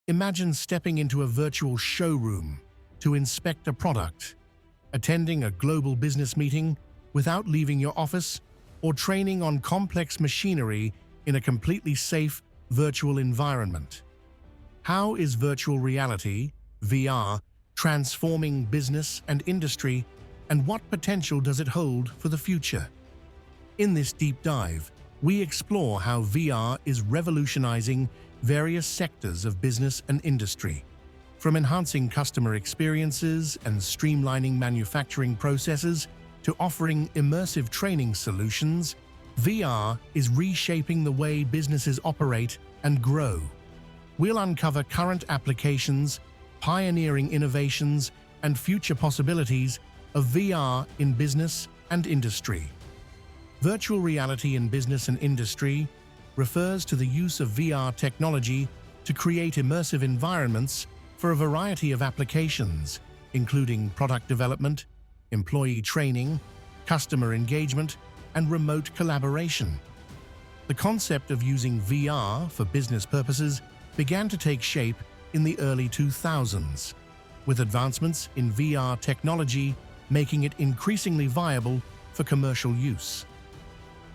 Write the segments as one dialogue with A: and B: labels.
A: Imagine stepping into a virtual showroom to inspect a product, attending a global business meeting without leaving your office, or training on complex machinery in a completely safe virtual environment. How is virtual reality, VR, transforming business and industry, and what potential does it hold for the future? In this deep dive, we explore how VR is revolutionizing various sectors of business and industry. From enhancing customer experiences and streamlining manufacturing processes to offering immersive training solutions, VR is reshaping the way businesses operate and grow. We'll uncover current applications, pioneering innovations, and future possibilities of VR in business and industry. Virtual reality in business and industry refers to the use of VR technology to create immersive environments for a variety of applications, including product development, employee training, customer engagement, and remote collaboration. The concept of using VR for business purposes began to take shape in the early 2000s, with advancements in VR technology making it increasingly viable for commercial use.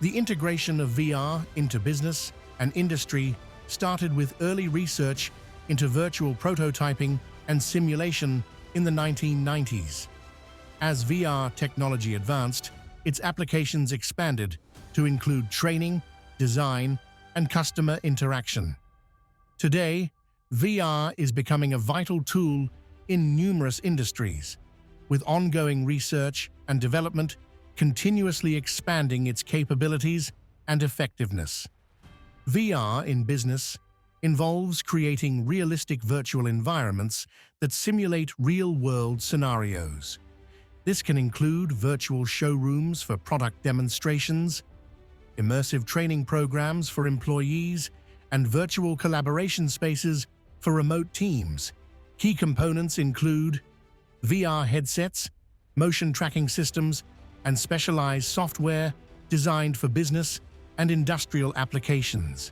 A: The integration of VR into business and industry started with early research into virtual prototyping and simulation in the 1990s. As VR technology advanced, its applications expanded to include training, design, and customer interaction. Today, VR is becoming a vital tool in numerous industries, with ongoing research and development continuously expanding its capabilities and effectiveness. VR in business involves creating realistic virtual environments that simulate real-world scenarios. This can include virtual showrooms for product demonstrations, immersive training programs for employees, and virtual collaboration spaces for remote teams. Key components include VR headsets, motion tracking systems, and specialized software designed for business and industrial applications.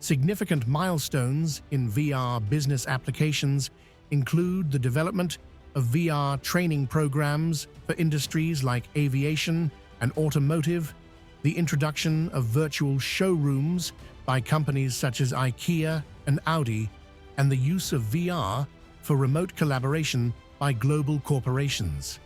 A: Significant milestones in VR business applications include the development of VR training programs for industries like aviation and automotive, the introduction of virtual showrooms by companies such as IKEA and Audi, and the use of VR for remote collaboration by global corporations.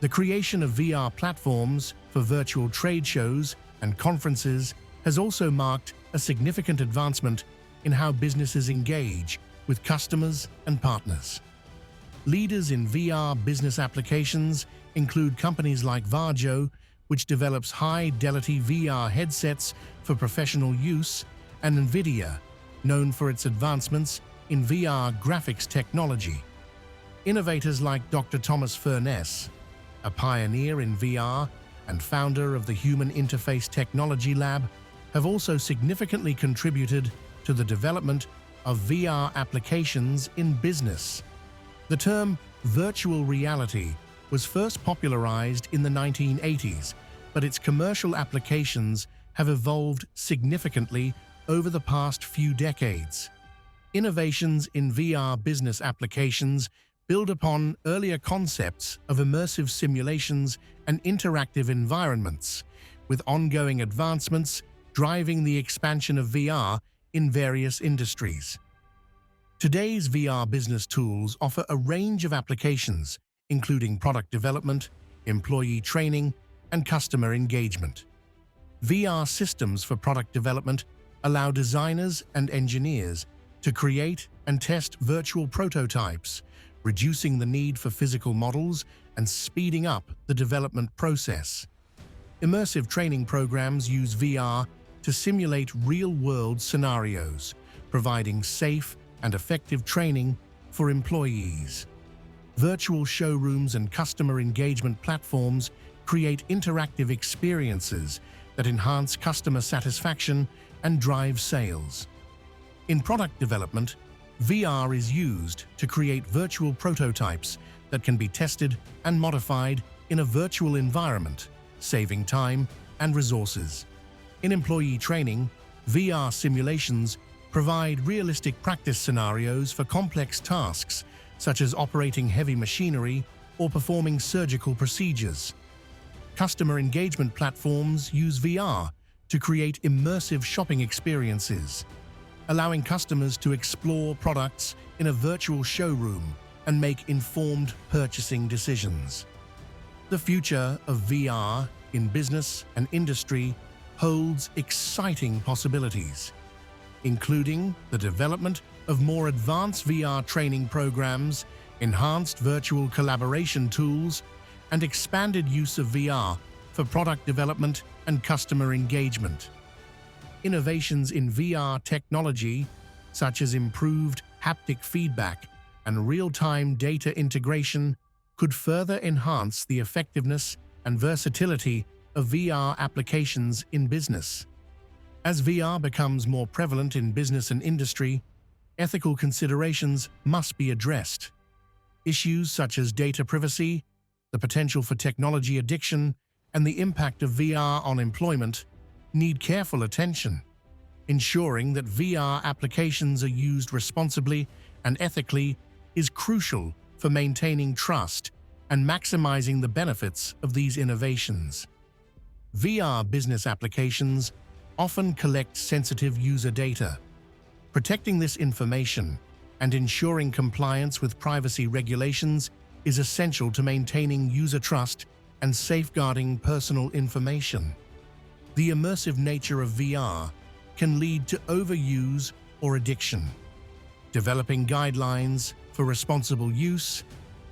A: The creation of VR platforms for virtual trade shows and conferences has also marked a significant advancement in how businesses engage with customers and partners. Leaders in VR business applications include companies like Varjo, which develops high-fidelity VR headsets for professional use, and NVIDIA, known for its advancements in VR graphics technology. Innovators like Dr. Thomas Furness, a pioneer in VR and founder of the Human Interface Technology Lab, have also significantly contributed to the development of VR applications in business. The term virtual reality was first popularized in the 1980s, but its commercial applications have evolved significantly over the past few decades. Innovations in VR business applications build upon earlier concepts of immersive simulations and interactive environments, with ongoing advancements driving the expansion of VR in various industries. Today's VR business tools offer a range of applications, including product development, employee training, and customer engagement. VR systems for product development allow designers and engineers to create and test virtual prototypes, reducing the need for physical models and speeding up the development process. Immersive training programs use VR to simulate real-world scenarios, providing safe and effective training for employees. Virtual showrooms and customer engagement platforms create interactive experiences that enhance customer satisfaction and drive sales. In product development, VR is used to create virtual prototypes that can be tested and modified in a virtual environment, saving time and resources. In employee training, VR simulations provide realistic practice scenarios for complex tasks, such as operating heavy machinery or performing surgical procedures. Customer engagement platforms use VR to create immersive shopping experiences, allowing customers to explore products in a virtual showroom and make informed purchasing decisions. The future of VR in business and industry holds exciting possibilities, including the development of more advanced VR training programs, enhanced virtual collaboration tools, and expanded use of VR for product development and customer engagement. Innovations in VR technology, such as improved haptic feedback and real-time data integration, could further enhance the effectiveness and versatility of VR applications in business. As VR becomes more prevalent in business and industry, ethical considerations must be addressed. Issues such as data privacy, the potential for technology addiction, and the impact of VR on employment need careful attention. Ensuring that VR applications are used responsibly and ethically is crucial for maintaining trust and maximizing the benefits of these innovations. VR business applications often collect sensitive user data. Protecting this information and ensuring compliance with privacy regulations is essential to maintaining user trust and safeguarding personal information. The immersive nature of VR can lead to overuse or addiction. Developing guidelines for responsible use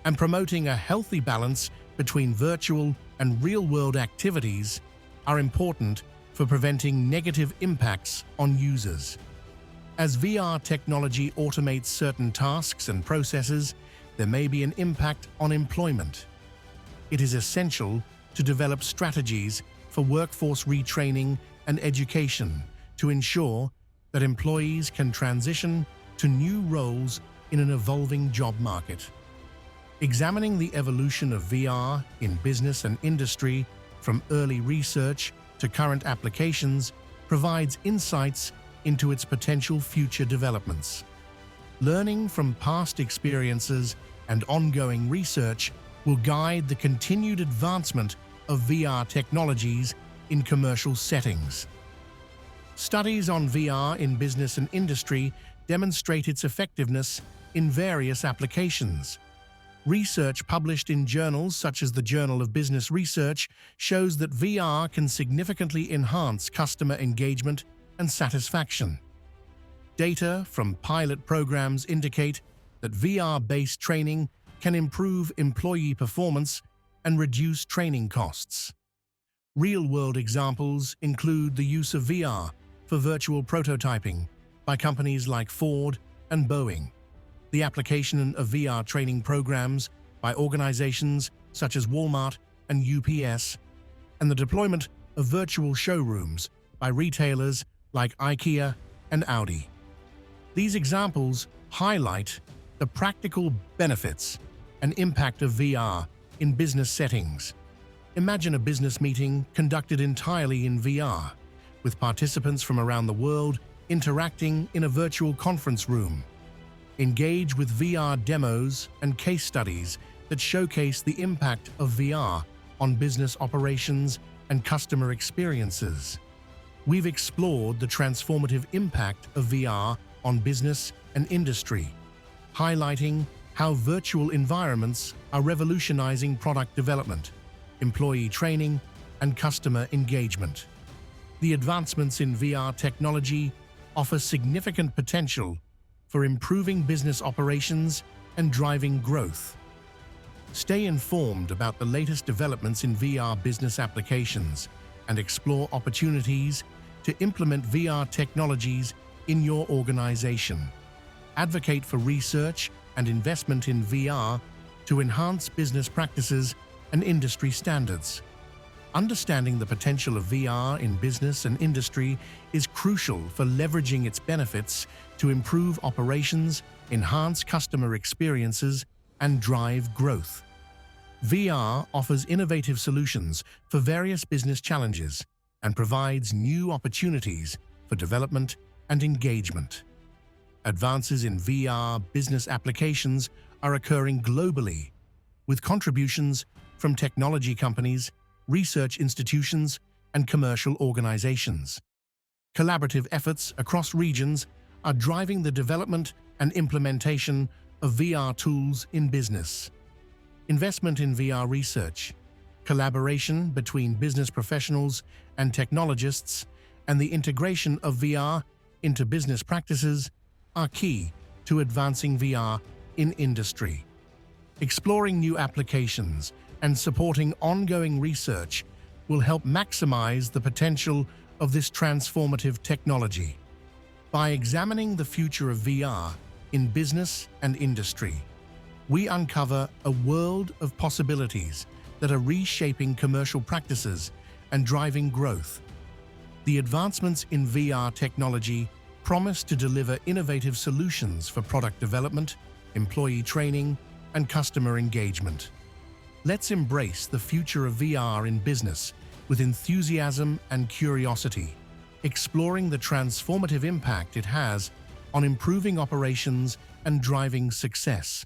A: and promoting a healthy balance between virtual and real-world activities are important for preventing negative impacts on users. As VR technology automates certain tasks and processes, there may be an impact on employment. It is essential to develop strategies for workforce retraining and education to ensure that employees can transition to new roles in an evolving job market. Examining the evolution of VR in business and industry from early research to current applications provides insights into its potential future developments. Learning from past experiences and ongoing research will guide the continued advancement of VR technologies in commercial settings. Studies on VR in business and industry demonstrate its effectiveness in various applications. Research published in journals such as the Journal of Business Research shows that VR can significantly enhance customer engagement and satisfaction. Data from pilot programs indicate that VR-based training can improve employee performance and reduce training costs. Real-world examples include the use of VR for virtual prototyping by companies like Ford and Boeing, the application of VR training programs by organizations such as Walmart and UPS, and the deployment of virtual showrooms by retailers like IKEA and Audi. These examples highlight the practical benefits and impact of VR in business settings. Imagine a business meeting conducted entirely in VR, with participants from around the world interacting in a virtual conference room. Engage with VR demos and case studies that showcase the impact of VR on business operations and customer experiences. We've explored the transformative impact of VR on business and industry, highlighting how virtual environments are revolutionizing product development, employee training, and customer engagement. The advancements in VR technology offer significant potential for improving business operations and driving growth. Stay informed about the latest developments in VR business applications and explore opportunities to implement VR technologies in your organization. Advocate for research and investment in VR to enhance business practices and industry standards. Understanding the potential of VR in business and industry is crucial for leveraging its benefits to improve operations, enhance customer experiences, and drive growth. VR offers innovative solutions for various business challenges and provides new opportunities for development and engagement. Advances in VR business applications are occurring globally, with contributions from technology companies, research institutions, and commercial organizations. Collaborative efforts across regions are driving the development and implementation of VR tools in business. Investment in VR research, collaboration between business professionals and technologists, and the integration of VR into business practices are key to advancing VR in industry. Exploring new applications and supporting ongoing research will help maximize the potential of this transformative technology. By examining the future of VR in business and industry, we uncover a world of possibilities that are reshaping commercial practices and driving growth. The advancements in VR technology promise to deliver innovative solutions for product development, employee training, and customer engagement. Let's embrace the future of VR in business with enthusiasm and curiosity, exploring the transformative impact it has on improving operations and driving success.